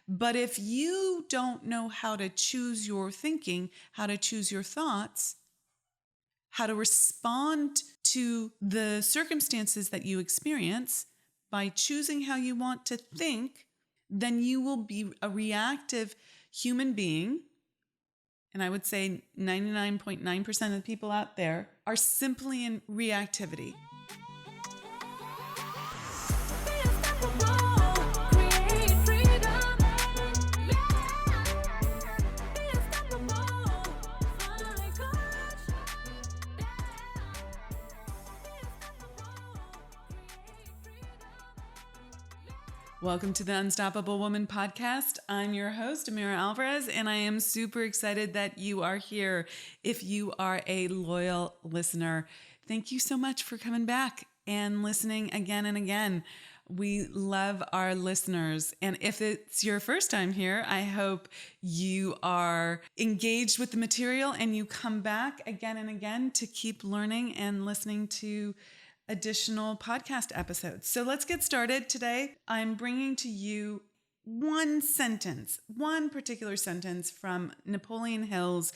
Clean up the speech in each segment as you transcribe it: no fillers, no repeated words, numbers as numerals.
But if you don't know how to choose your thinking, how to choose your thoughts, how to respond to the circumstances that you experience by choosing how you want to think, then you will be a reactive human being. And I would say 99.9% of the people out there are simply in reactivity. Welcome to the Unstoppable Woman podcast. I'm your host, Amira Alvarez, and I am super excited that you are here. If you are a loyal listener, thank you so much for coming back and listening again and again. We love our listeners. And if it's your first time here, I hope you are engaged with the material and you come back again and again to keep learning and listening to additional podcast episodes. So let's get started. Today, I'm bringing to you one particular sentence from Napoleon Hill's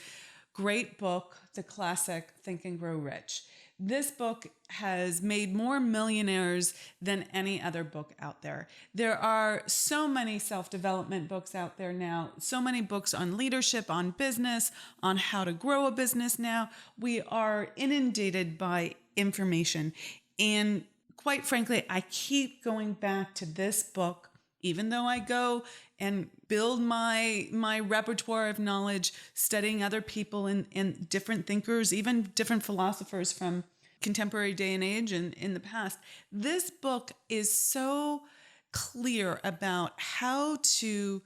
great book, the classic Think and Grow Rich. This book has made more millionaires than any other book out there. There are so many self-development books out there now, so many books on leadership, on business, on how to grow a business now. We are inundated by information. And quite frankly, I keep going back to this book, even though I go and build my repertoire of knowledge, studying other people and different thinkers, even different philosophers from contemporary day and age and in the past. This book is so clear about how to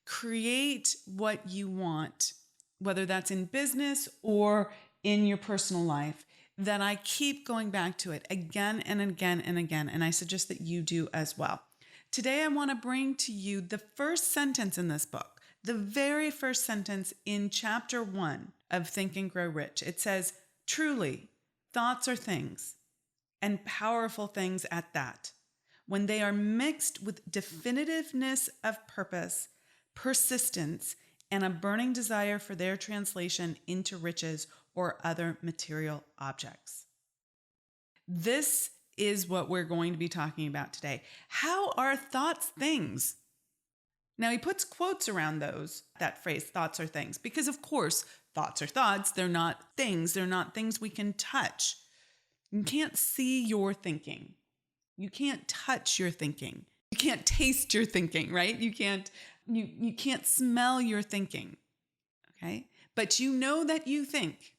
create what you want, whether that's in business or in your personal life, that I keep going back to it again and again and again. And I suggest that you do as well. Today, I want to bring to you the first sentence in this book, the very first sentence in chapter 1 of Think and Grow Rich. It says, "Truly, thoughts are things, and powerful things at that, when they are mixed with definitiveness of purpose, persistence, and a burning desire for their translation into riches or other material objects." This is what we're going to be talking about today. How are thoughts things? Now, he puts quotes around that phrase, thoughts are things, because of course, thoughts are thoughts. They're not things. They're not things we can touch. You can't see your thinking. You can't touch your thinking. You can't taste your thinking, right? You can't smell your thinking, okay? But you know that you think.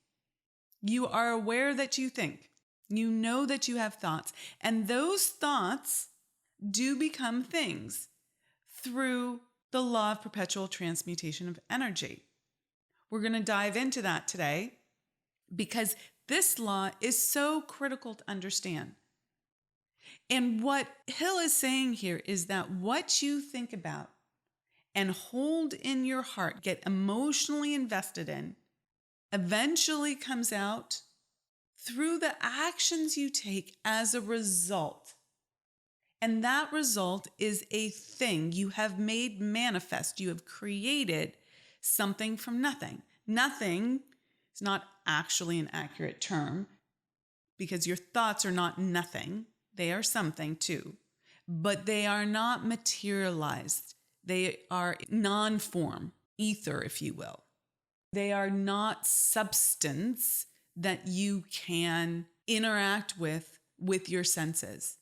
You are aware that you think. You know that you have thoughts. And those thoughts do become things through the law of perpetual transmutation of energy. We're going to dive into that today because this law is so critical to understand. And what Hill is saying here is that what you think about and hold in your heart, get emotionally invested in, eventually comes out through the actions you take as a result. And that result is a thing you have made manifest. You have created something from nothing. Nothing is not actually an accurate term because your thoughts are not nothing. They are something too, but they are not materialized. They are non-form, ether, if you will. They are not substance that you can interact with your senses.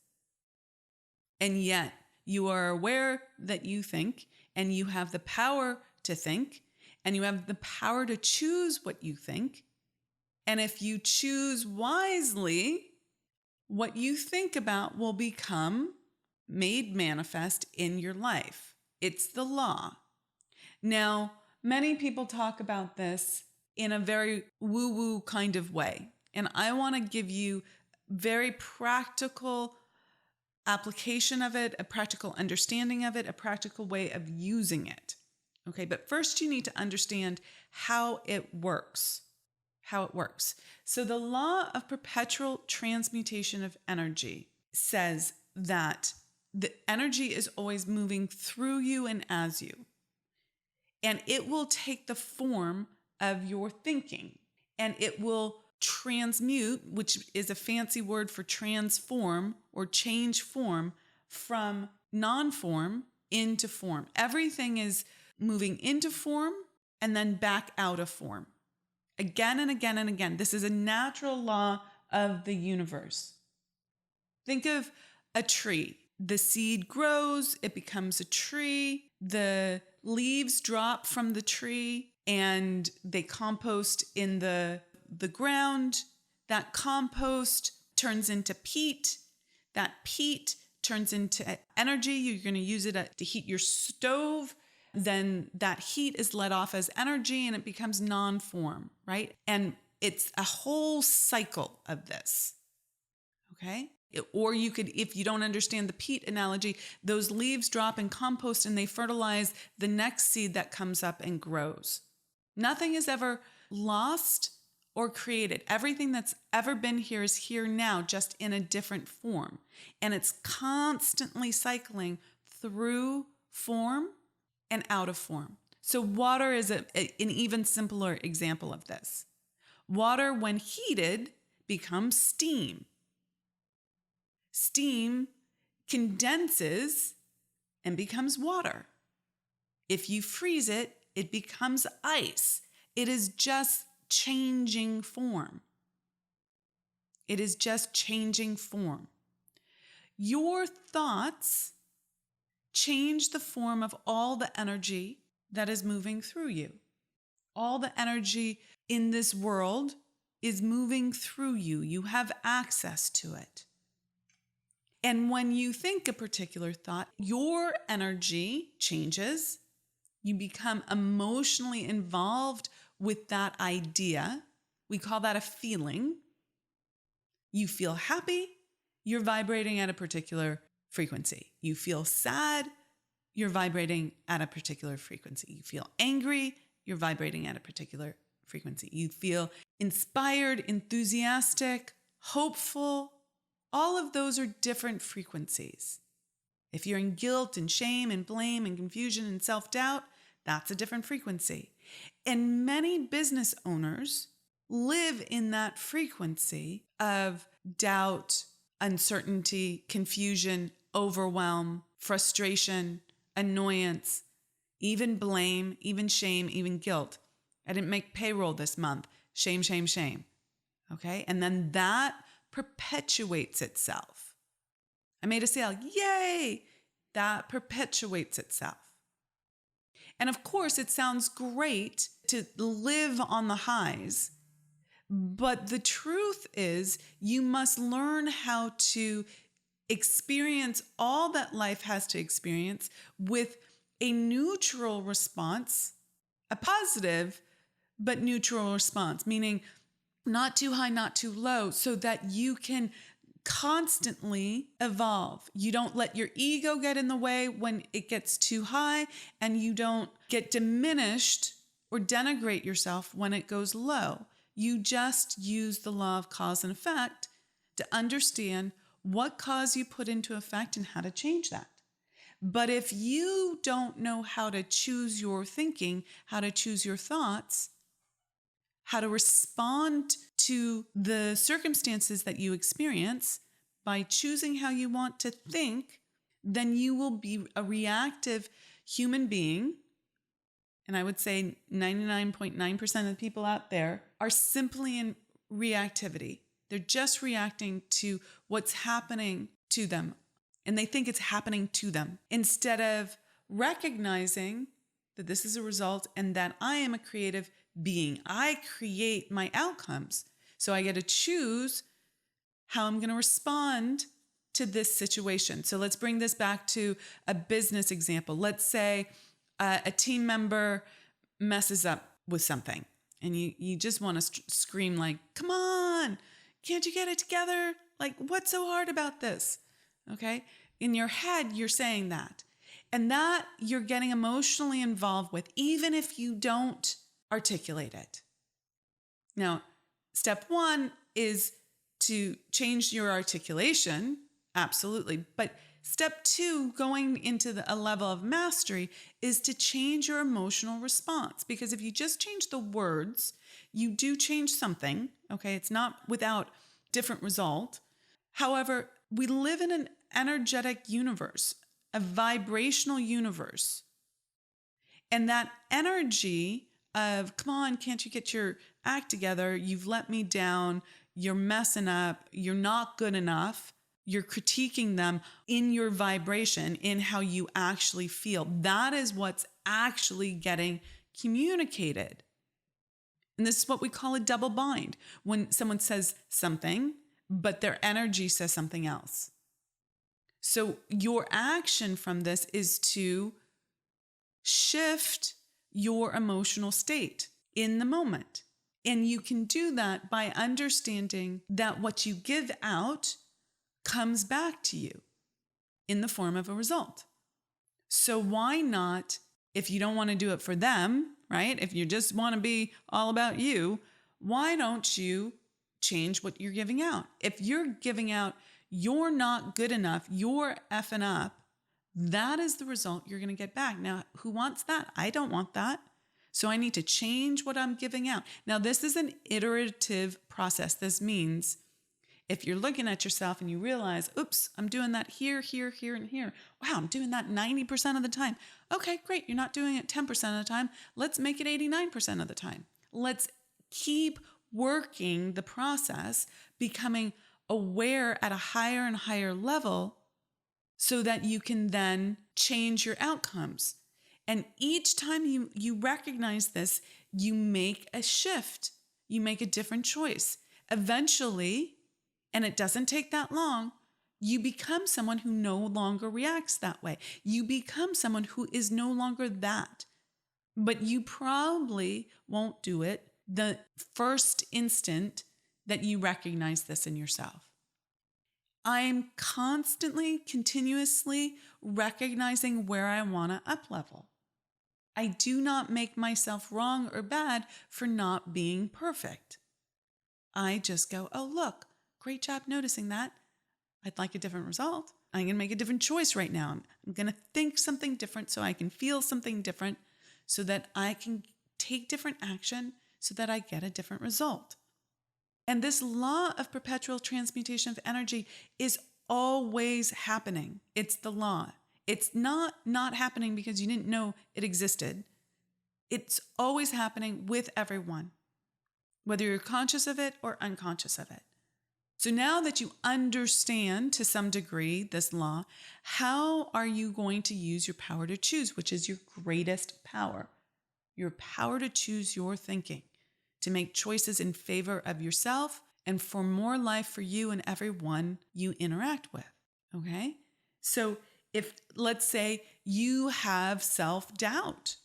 And yet you are aware that you think, and you have the power to think, and you have the power to choose what you think. And if you choose wisely, what you think about will become made manifest in your life. It's the law. Now, many people talk about this in a very woo-woo kind of way. And I want to give you very practical application of it, a practical understanding of it, a practical way of using it. Okay, but first you need to understand how it works. So the law of perpetual transmutation of energy says that the energy is always moving through you and as you. and it will take the form of your thinking, and it will transmute, which is a fancy word for transform or change form, from non-form into form. Everything is moving into form and then back out of form. Again and again and again. This is a natural law of the universe. Think of a tree. The seed grows, it becomes a tree. The leaves drop from the tree and they compost in the ground. That compost turns into peat. That peat turns into energy. You're going to use it to heat your stove. Then that heat is let off as energy and it becomes non-form, right? And it's a whole cycle of this, okay? Or you could, if you don't understand the peat analogy, those leaves drop in compost and they fertilize the next seed that comes up and grows. Nothing is ever lost or created. Everything that's ever been here is here now, just in a different form. And it's constantly cycling through form and out of form. So water is an even simpler example of this. Water, when heated, becomes steam. Steam condenses and becomes water. If you freeze it, it becomes ice. It is just changing form. It is just changing form. Your thoughts change the form of all the energy that is moving through you. All the energy in this world is moving through you. You have access to it. And when you think a particular thought, your energy changes. You become emotionally involved with that idea. We call that a feeling. You feel happy, you're vibrating at a particular frequency. You feel sad, you're vibrating at a particular frequency. You feel angry, you're vibrating at a particular frequency. You feel inspired, enthusiastic, hopeful. All of those are different frequencies. If you're in guilt and shame and blame and confusion and self-doubt, that's a different frequency. And many business owners live in that frequency of doubt, uncertainty, confusion, overwhelm, frustration, annoyance, even blame, even shame, even guilt. I didn't make payroll this month. Shame, shame, shame. Okay? And then that perpetuates itself. I made a sale. Yay! That perpetuates itself. And of course, it sounds great to live on the highs, but the truth is you must learn how to experience all that life has to experience with a neutral response, a positive but neutral response, meaning not too high, not too low, so that you can constantly evolve. You don't let your ego get in the way when it gets too high, and you don't get diminished or denigrate yourself when it goes low. You just use the law of cause and effect to understand what cause you put into effect and how to change that. But if you don't know how to choose your thinking, how to choose your thoughts, how to respond to the circumstances that you experience by choosing how you want to think, then you will be a reactive human being. And I would say 99.9% of the people out there are simply in reactivity. They're just reacting to what's happening to them. And they think it's happening to them instead of recognizing that this is a result and that I am a creative being. I create my outcomes. So I get to choose how I'm going to respond to this situation. So let's bring this back to a business example. Let's say a team member messes up with something and you just want to scream like, come on, can't you get it together? Like, what's so hard about this? Okay. In your head, you're saying that. And that you're getting emotionally involved with, even if you don't articulate it. Now, step one is to change your articulation. Absolutely. But Step 2, going into a level of mastery, is to change your emotional response. Because if you just change the words, you do change something, okay? It's not without different result. However, we live in an energetic universe, a vibrational universe. And that energy of, come on, can't you get your act together? You've let me down. You're messing up. You're not good enough. You're critiquing them in your vibration, in how you actually feel. That is what's actually getting communicated. And this is what we call a double bind. When someone says something, but their energy says something else. So your action from this is to shift your emotional state in the moment. And you can do that by understanding that what you give out comes back to you in the form of a result. So why not, if you don't want to do it for them, right? If you just want to be all about you, why don't you change what you're giving out? If you're giving out, you're not good enough, you're effing up, that is the result you're going to get back. Now, who wants that? I don't want that. So I need to change what I'm giving out. Now, this is an iterative process. This means if you're looking at yourself and you realize, oops, I'm doing that here, here, here, and here. Wow, I'm doing that 90% of the time. Okay, great. You're not doing it 10% of the time. Let's make it 89% of the time. Let's keep working the process, becoming aware at a higher and higher level so that you can then change your outcomes. And each time you recognize this, you make a shift. You make a different choice. Eventually, and it doesn't take that long, you become someone who no longer reacts that way. You become someone who is no longer that. But you probably won't do it the first instant that you recognize this in yourself. I am constantly, continuously recognizing where I want to up-level. I do not make myself wrong or bad for not being perfect. I just go, oh, look, great job noticing that. I'd like a different result. I'm going to make a different choice right now. I'm going to think something different so I can feel something different so that I can take different action so that I get a different result. And this law of perpetual transmutation of energy is always happening. It's the law. It's not happening because you didn't know it existed. It's always happening with everyone, whether you're conscious of it or unconscious of it. So now that you understand to some degree this law, how are you going to use your power to choose, which is your greatest power? Your power to choose your thinking, to make choices in favor of yourself and for more life for you and everyone you interact with, okay? So if, let's say, you have self-doubt,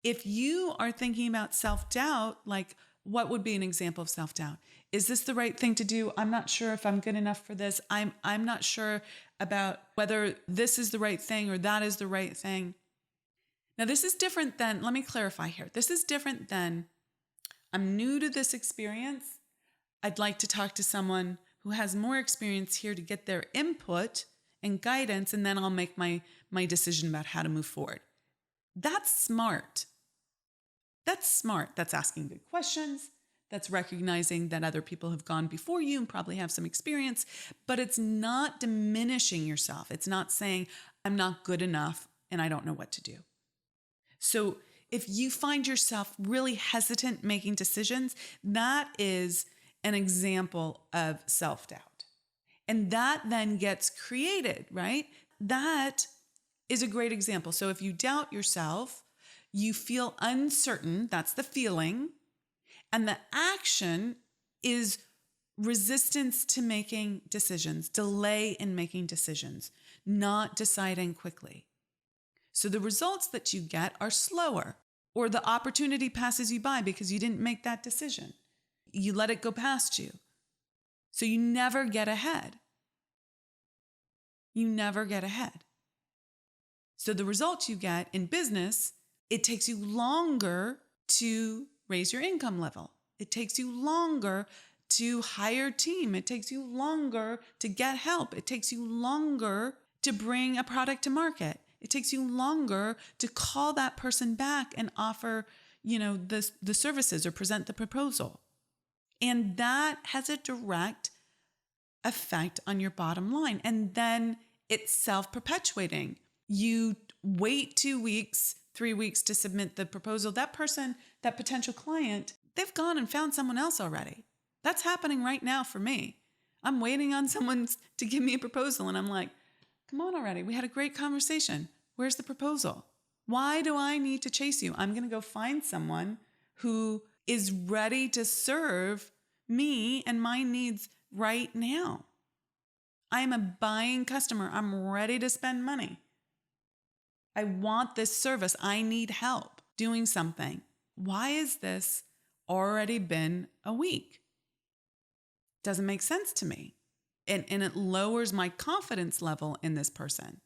if you are thinking about self-doubt, like what would be an example of self-doubt? Is this the right thing to do? I'm not sure if I'm good enough for this. I'm not sure about whether this is the right thing or that is the right thing. Now, this is different than, let me clarify here. This is different than, I'm new to this experience. I'd like to talk to someone who has more experience here to get their input and guidance, and then I'll make my decision about how to move forward. That's smart. That's smart. That's asking good questions. That's recognizing that other people have gone before you and probably have some experience, but it's not diminishing yourself. It's not saying, I'm not good enough and I don't know what to do. So if you find yourself really hesitant making decisions, that is an example of self-doubt. And that then gets created, right? That is a great example. So if you doubt yourself, you feel uncertain, that's the feeling, and the action is resistance to making decisions, delay in making decisions, not deciding quickly. So the results that you get are slower, or the opportunity passes you by because you didn't make that decision. You let it go past you. So you never get ahead. You never get ahead. So the results you get in business, it takes you longer to raise your income level. It takes you longer to hire a team. It takes you longer to get help. It takes you longer to bring a product to market. It takes you longer to call that person back and offer, the services or present the proposal. And that has a direct effect on your bottom line. And then it's self-perpetuating. You wait 2 weeks, 3 weeks to submit the proposal. That person, that potential client, they've gone and found someone else already. That's happening right now for me. I'm waiting on someone to give me a proposal. And I'm like, come on already. We had a great conversation. Where's the proposal? Why do I need to chase you? I'm going to go find someone who is ready to serve me and my needs right now. I am a buying customer. I'm ready to spend money. I want this service. I need help doing something. Why is this already been a week? Doesn't make sense to me. And it lowers my confidence level in this person.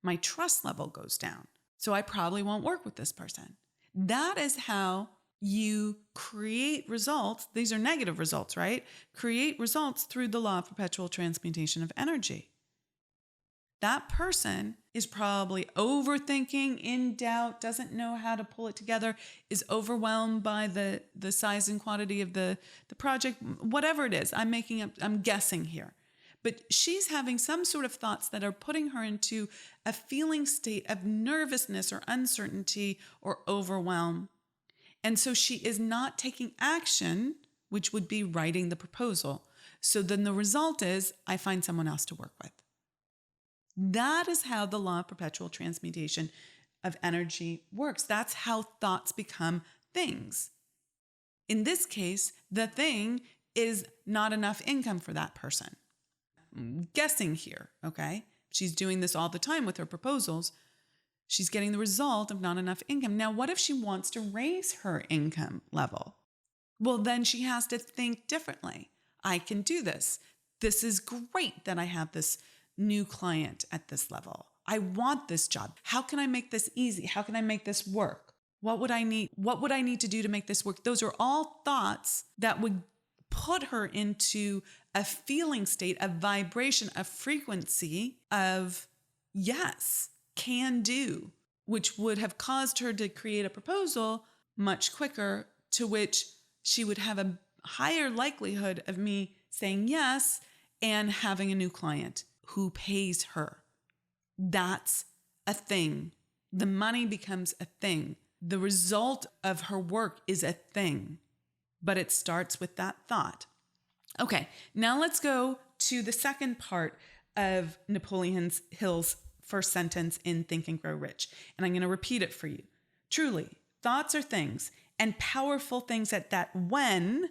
My trust level goes down. So I probably won't work with this person. That is how you create results. These are negative results, right? Create results through the law of perpetual transmutation of energy. That person is probably overthinking, in doubt, doesn't know how to pull it together, is overwhelmed by the size and quantity of the project, whatever it is. I'm guessing here. But she's having some sort of thoughts that are putting her into a feeling state of nervousness or uncertainty or overwhelm. And so she is not taking action, which would be writing the proposal. So then the result is I find someone else to work with. That is how the law of perpetual transmutation of energy works. That's how thoughts become things. In this case, the thing is not enough income for that person. I'm guessing here, okay? She's doing this all the time with her proposals. She's getting the result of not enough income. Now, what if she wants to raise her income level? Well, then she has to think differently. I can do this. This is great that I have this new client at this level. I want this job. How can I make this easy? How can I make this work? What would I need? What would I need to do to make this work? Those are all thoughts that would put her into a feeling state, a vibration, a frequency of yes, can do, which would have caused her to create a proposal much quicker, to which she would have a higher likelihood of me saying yes and having a new client who pays her. That's a thing. The money becomes a thing. The result of her work is a thing, but it starts with that thought. Okay, now let's go to the second part of Napoleon Hill's first sentence in Think and Grow Rich. And I'm going to repeat it for you. Truly, thoughts are things, and powerful things at that when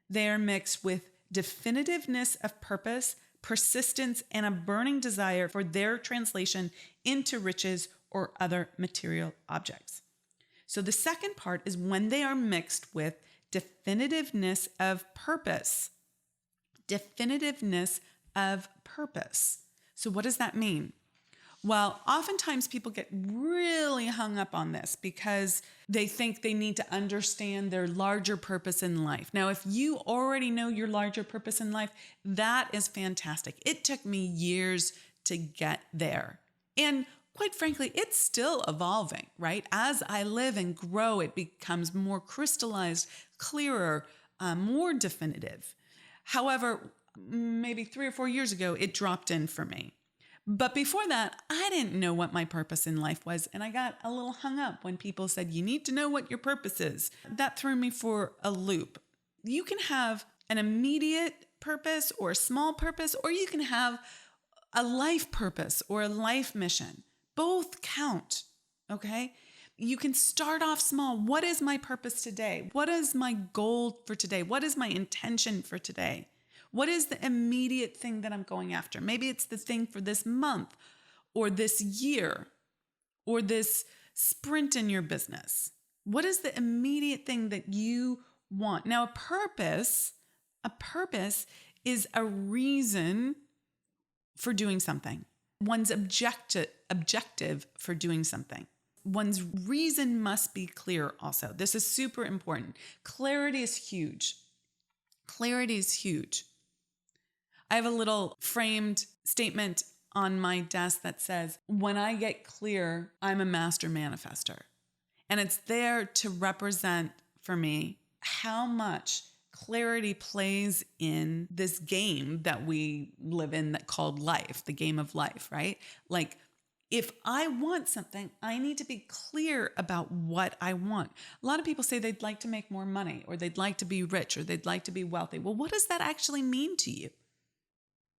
they are mixed with definitiveness of purpose, persistence, and a burning desire for their translation into riches or other material objects. So the second part is when they are mixed with definitiveness of purpose. Definitiveness of purpose. So what does that mean? Well, oftentimes people get really hung up on this because they think they need to understand their larger purpose in life. Now, if you already know your larger purpose in life, that is fantastic. It took me years to get there. And quite frankly, it's still evolving, right? As I live and grow, it becomes more crystallized, clearer, more definitive. However, maybe 3 or 4 years ago, it dropped in for me. But before that, I didn't know what my purpose in life was. And I got a little hung up when people said, you need to know what your purpose is. That threw me for a loop. You can have an immediate purpose or a small purpose, or you can have a life purpose or a life mission. Both count, okay? You can start off small. What is my purpose today? What is my goal for today? What is my intention for today? What is the immediate thing that I'm going after? Maybe it's the thing for this month or this year or this sprint in your business. What is the immediate thing that you want? Now, a purpose is a reason for doing something. One's objective for doing something. One's reason must be clear also. This is super important. Clarity is huge. Clarity is huge. I have a little framed statement on my desk that says, when I get clear, I'm a master manifester. And it's there to represent for me how much clarity plays in this game that we live in that called life, the game of life, right? Like, if I want something, I need to be clear about what I want. A lot of people say they'd like to make more money, or they'd like to be rich, or they'd like to be wealthy. Well, what does that actually mean to you?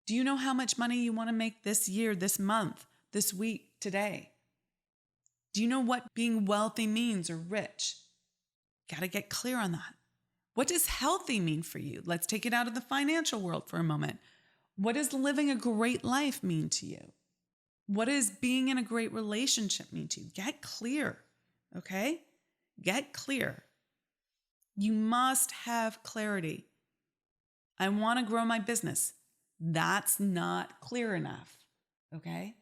Do you know how much money you want to make this year, this month, this week, today? Do you know what being wealthy means, or rich? Got to get clear on that. What does healthy mean for you? Let's take it out of the financial world for a moment. What does living a great life mean to you? What does being in a great relationship mean to you? Get clear, okay? Get clear. You must have clarity. I want to grow my business. That's not clear enough, okay?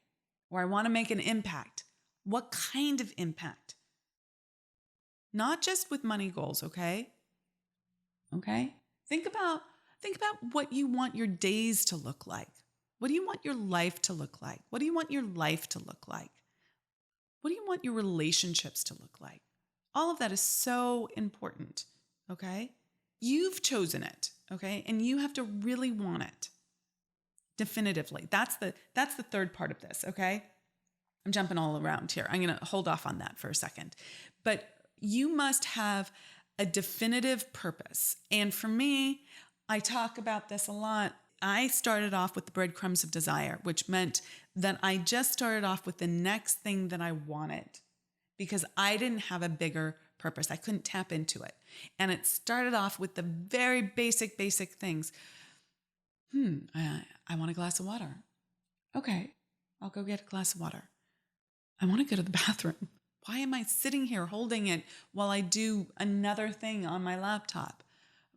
Or I want to make an impact. What kind of impact? Not just with money goals, okay? Okay? Think about what you want your days to look like. What do you want your life to look like? What do you want your life to look like? What do you want your relationships to look like? All of that is so important, okay? You've chosen it, okay? And you have to really want it definitively. That's the third part of this, okay? I'm jumping all around here. I'm going to hold off on that for a second. But you must have a definitive purpose. And for me, I talk about this a lot. I started off with the breadcrumbs of desire, which meant that I just started off with the next thing that I wanted because I didn't have a bigger purpose. I couldn't tap into it. And it started off with the very basic things. I want a glass of water. Okay, I'll go get a glass of water. I want to go to the bathroom. Why am I sitting here holding it while I do another thing on my laptop,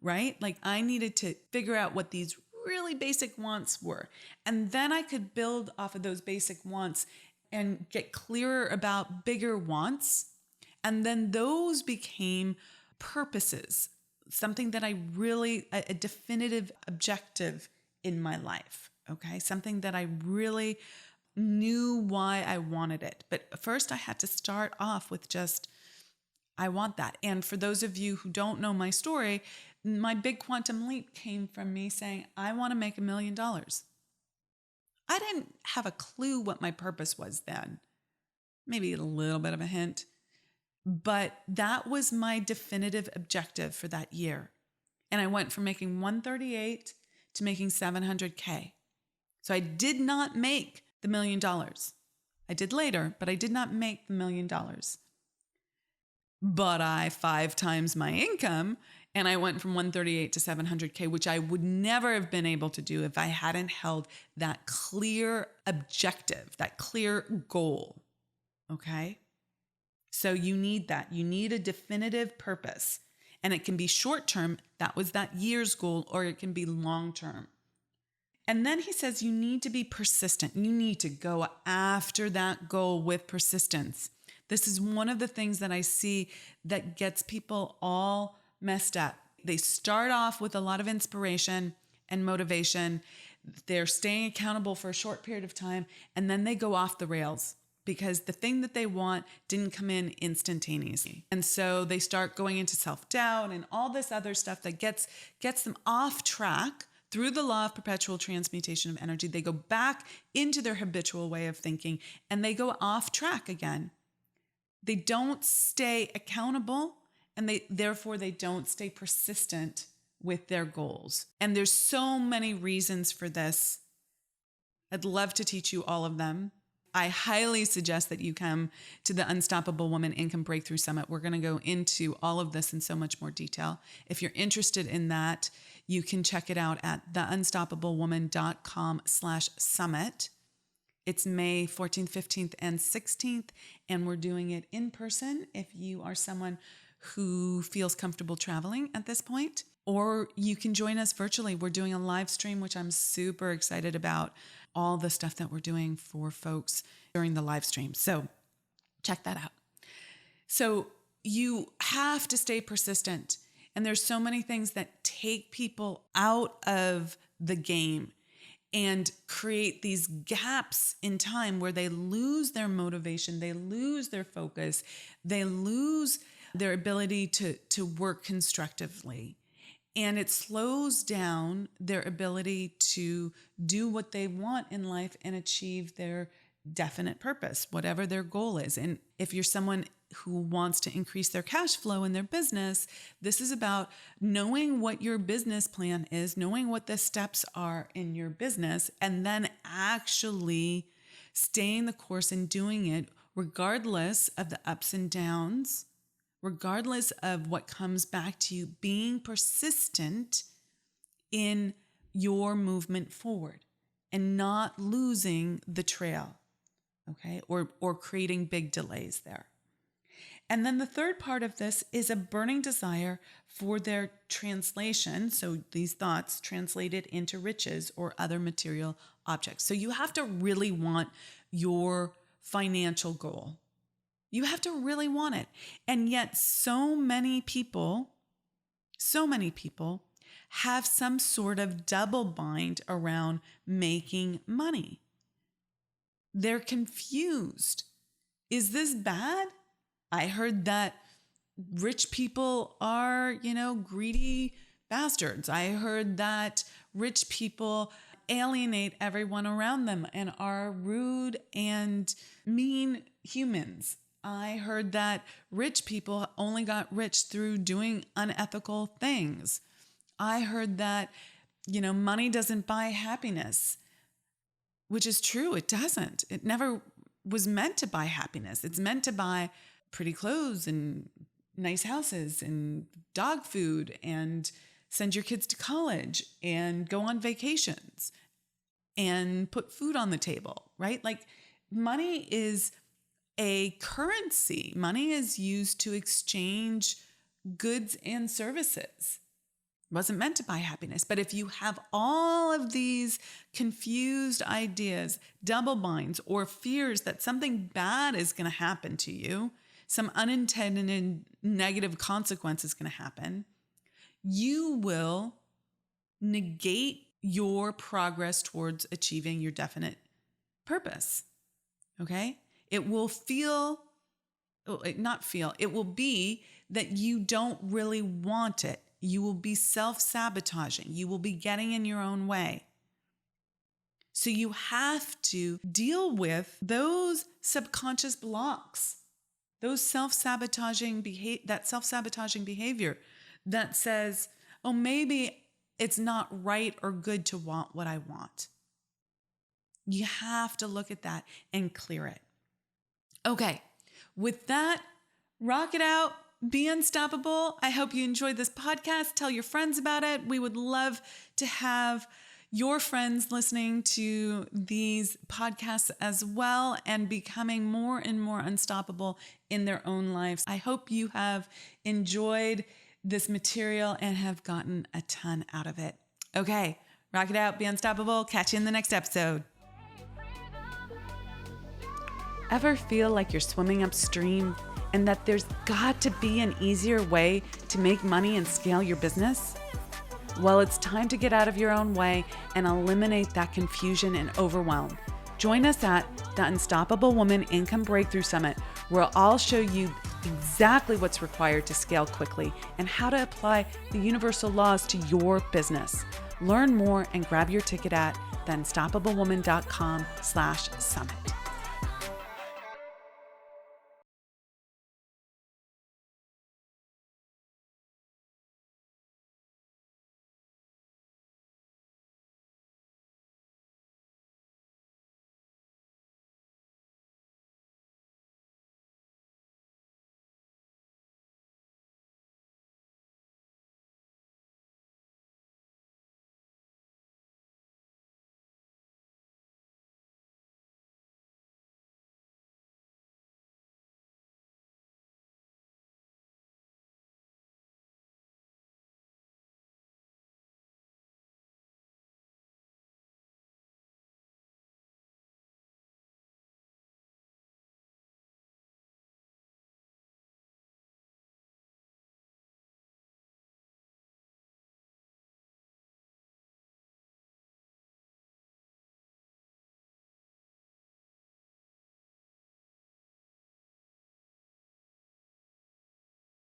right? Like, I needed to figure out what these really basic wants were. And then I could build off of those basic wants and get clearer about bigger wants. And then those became purposes, something that a definitive objective in my life, okay? Something that I really knew why I wanted it. But first I had to start off with just, I want that. And for those of you who don't know my story, my big quantum leap came from me saying, I want to make $1 million. I didn't have a clue what my purpose was then. Maybe a little bit of a hint, but that was my definitive objective for that year. And I went from making 138 to making 700K. So I did not make the $1 million. I did later, but I did not make the $1 million. But I 5 times my income, and I went from 138 to 700K, which I would never have been able to do if I hadn't held that clear objective, that clear goal. Okay? So you need that. You need a definitive purpose. And it can be short-term, that was that year's goal, or it can be long-term. And then he says you need to be persistent. You need to go after that goal with persistence. This is one of the things that I see that gets people all messed up. They start off with a lot of inspiration and motivation. They're staying accountable for a short period of time, and then they go off the rails because the thing that they want didn't come in instantaneously. And so they start going into self-doubt and all this other stuff that gets them off track. Through the law of perpetual transmutation of energy, they go back into their habitual way of thinking and they go off track again. They don't stay accountable, and therefore they don't stay persistent with their goals. And there's so many reasons for this. I'd love to teach you all of them. I highly suggest that you come to the Unstoppable Woman Income Breakthrough Summit. We're going to go into all of this in so much more detail. If you're interested in that, you can check it out at theunstoppablewoman.com/summit. It's May 14th, 15th, and 16th, and we're doing it in person if you are someone who feels comfortable traveling at this point, or you can join us virtually. We're doing a live stream, which I'm super excited about, all the stuff that we're doing for folks during the live stream. So check that out. So you have to stay persistent. And there's so many things that take people out of the game. and create these gaps in time where they lose their motivation, they lose their focus, they lose their ability to work constructively. And it slows down their ability to do what they want in life and achieve their definite purpose, whatever their goal is. And if you're someone who wants to increase their cash flow in their business, this is about knowing what your business plan is, knowing what the steps are in your business, and then actually staying the course and doing it regardless of the ups and downs, regardless of what comes back to you, being persistent in your movement forward and not losing the trail, okay? Or creating big delays there. And then the third part of this is a burning desire for their translation. So these thoughts translated into riches or other material objects. So you have to really want your financial goal. You have to really want it. And yet so many people have some sort of double bind around making money. They're confused. Is this bad? I heard that rich people are, greedy bastards. I heard that rich people alienate everyone around them and are rude and mean humans. I heard that rich people only got rich through doing unethical things. I heard that, money doesn't buy happiness, which is true. It doesn't. It never was meant to buy happiness. It's meant to buy pretty clothes and nice houses and dog food and send your kids to college and go on vacations and put food on the table, right? Like money is a currency. Money is used to exchange goods and services. It wasn't meant to buy happiness. But if you have all of these confused ideas, double binds, or fears that something bad is going to happen to you, some unintended negative consequence is going to happen, you will negate your progress towards achieving your definite purpose. Okay? It will be that you don't really want it. You will be self-sabotaging. You will be getting in your own way. So you have to deal with those subconscious blocks, those self-sabotaging behavior that says, oh, maybe it's not right or good to want what I want. You have to look at that and clear it. Okay, with that, rock it out, be unstoppable. I hope you enjoyed this podcast. Tell your friends about it. We would love to have your friends listening to these podcasts as well and becoming more and more unstoppable in their own lives. I hope you have enjoyed this material and have gotten a ton out of it. Okay, rock it out, be unstoppable. Catch you in the next episode. Ever feel like you're swimming upstream and that there's got to be an easier way to make money and scale your business? Well, it's time to get out of your own way and eliminate that confusion and overwhelm. Join us at the Unstoppable Woman Income Breakthrough Summit, where I'll show you exactly what's required to scale quickly and how to apply the universal laws to your business. Learn more and grab your ticket at theunstoppablewoman.com/summit.